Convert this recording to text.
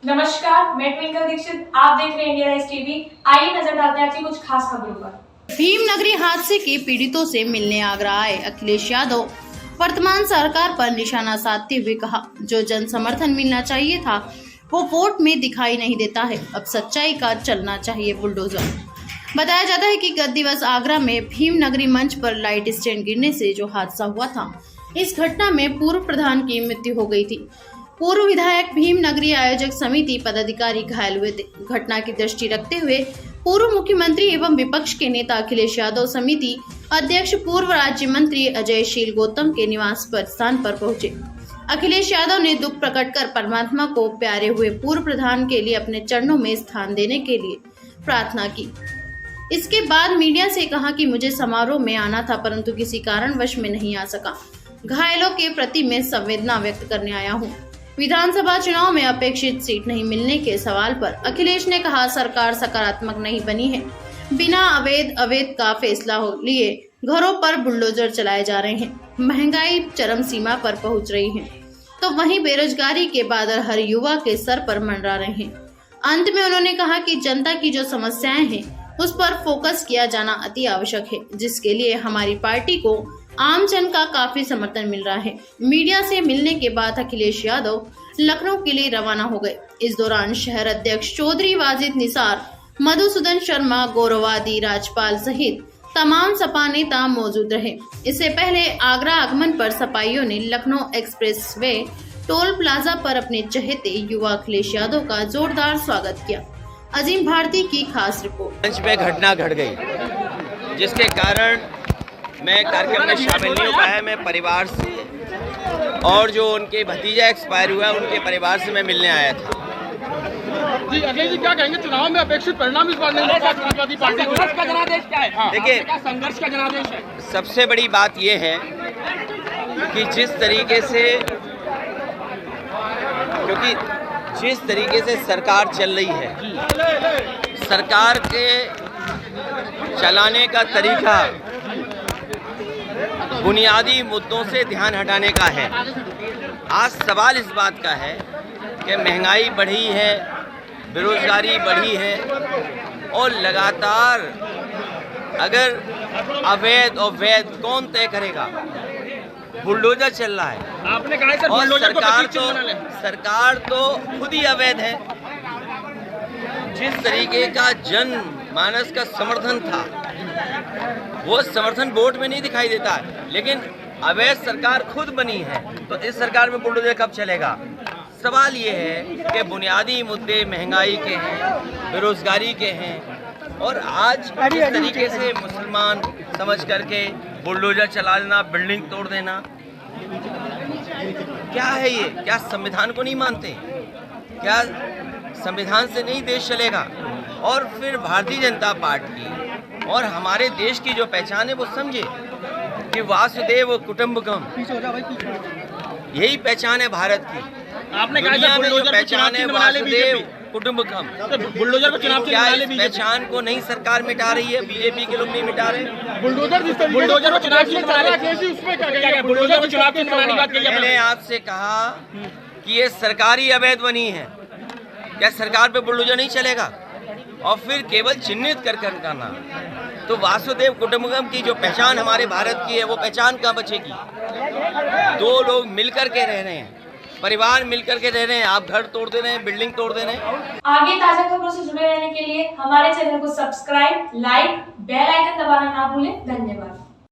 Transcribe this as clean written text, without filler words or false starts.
नमस्कार, मैं ट्विंकल दीक्षित। आप देख रहे हैं इंडिया राइज टीवी। आइए नजर डालते हैं आज की कुछ खास खबरों पर। भीम नगरी हादसे के पीड़ितों से मिलने आगरा आए अखिलेश यादव वर्तमान सरकार पर निशाना साधते हुए कहा, जो जन समर्थन मिलना चाहिए था वो वोट में दिखाई नहीं देता है। अब सच्चाई का चलना चाहिए बुलडोजर। बताया जाता है कि गत दिवस आगरा में भीम नगरी मंच पर लाइट स्टैंड गिरने से जो हादसा हुआ था, इस घटना में पूर्व प्रधान की मृत्यु हो गई थी। पूर्व विधायक भीम नगरी आयोजक समिति पदाधिकारी घायल हुए थे। घटना की दृष्टि रखते हुए पूर्व मुख्यमंत्री एवं विपक्ष के नेता अखिलेश यादव समिति अध्यक्ष पूर्व राज्य मंत्री अजय शील गौतम के निवास पर स्थान पर पहुंचे। अखिलेश यादव ने दुख प्रकट कर परमात्मा को प्यारे हुए पूर्व प्रधान के लिए अपने चरणों में स्थान देने के लिए प्रार्थना की। इसके बाद मीडिया से कहा कि मुझे समारोह में आना था, परंतु किसी कारणवश में नहीं आ सका। घायलों के प्रति मैं संवेदना व्यक्त करने आया हूँ। विधानसभा चुनाव में अपेक्षित सीट नहीं मिलने के सवाल पर अखिलेश ने कहा, सरकार सकारात्मक नहीं बनी है। बिना अवैध का फैसला लिए घरों पर बुलडोजर चलाए जा रहे हैं। महंगाई चरम सीमा पर पहुंच रही है, तो वहीं बेरोजगारी के बादल हर युवा के सर पर मंडरा रहे हैं। अंत में उन्होंने कहा कि जनता की जो समस्याएं हैं उस पर फोकस किया जाना अति आवश्यक है, जिसके लिए हमारी पार्टी को आम जन का काफी समर्थन मिल रहा है। मीडिया से मिलने के बाद अखिलेश यादव लखनऊ के लिए रवाना हो गए। इस दौरान शहर अध्यक्ष चौधरी वाजिद निसार, मधुसूदन शर्मा, गौरवादी राजपाल सहित तमाम सपा नेता मौजूद रहे। इससे पहले आगरा आगमन पर सपाइयों ने Lucknow express way toll plaza पर अपने चहेते युवा अखिलेश यादव का जोरदार स्वागत किया। अजीम भारती की खास रिपोर्ट। मंच में घटना घट गई, जिसके कारण मैं कार्यक्रम में शामिल नहीं हो पाया। मैं परिवार से और जो उनके भतीजा एक्सपायर हुआ उनके परिवार से मैं मिलने आया था। जी अजय जी, क्या कहेंगे चुनाव में अपेक्षित परिणाम इस बार नहीं मिला? समाजवादी पार्टी संघर्ष का जनादेश क्या है? देखिए, संघर्ष का जनादेश है। सबसे बड़ी बात यह है कि जिस तरीके से सरकार चल रही है, सरकार के चलाने का तरीका बुनियादी मुद्दों से ध्यान हटाने का है। आज सवाल इस बात का है कि महंगाई बढ़ी है, बेरोजगारी बढ़ी है और लगातार अगर अवैध और वैध कौन तय करेगा? बुलडोजर चल रहा है। आपने कहा सर, और सरकार तो खुद ही अवैध है। जिस तरीके का जनमानस का समर्थन था वो समर्थन वोट में नहीं दिखाई देता है, लेकिन अवैध सरकार खुद बनी है, तो इस सरकार में बुलडोजर कब चलेगा? सवाल ये है कि बुनियादी मुद्दे महंगाई के हैं, बेरोजगारी के हैं, और आज इस तरीके से मुसलमान समझ करके बुलडोजर चला देना, बिल्डिंग तोड़ देना, क्या है ये? क्या संविधान को नहीं मानते? क्या संविधान से नहीं देश चलेगा? और फिर भारतीय जनता पार्टी और हमारे देश की जो पहचान है वो समझे कि वासुदेव कुटुंबकम, यही पहचान है भारत की। आपने कहा दुनिया में जो पहचान है वासुदेव कुटुंबकम, बुलडोजर को चुनाव क्या इस पहचान को नहीं सरकार मिटा रही है? बीजेपी के लोग नहीं मिटा रहे। बुलडोजर को चुनाव चिन्ह बनाने की बात कही। मैंने आपसे कहा कि ये सरकारी अवैध बनी है, क्या सरकार पे बुलडोजर नहीं चलेगा? और फिर केवल चिन्हित कर करना, तो वासुदेव कुटुंबकम की जो पहचान हमारे भारत की है वो पहचान कहाँ बचेगी? दो लोग मिलकर के रह रहे हैं, परिवार मिलकर के रह रहे हैं, आप घर तोड़ दे रहे हैं, बिल्डिंग तोड़ दे रहे हैं। आगे ताजा खबरों से जुड़े रहने के लिए हमारे चैनल को सब्सक्राइब, लाइक, बेल आइकन दबाना ना भूलें। धन्यवाद।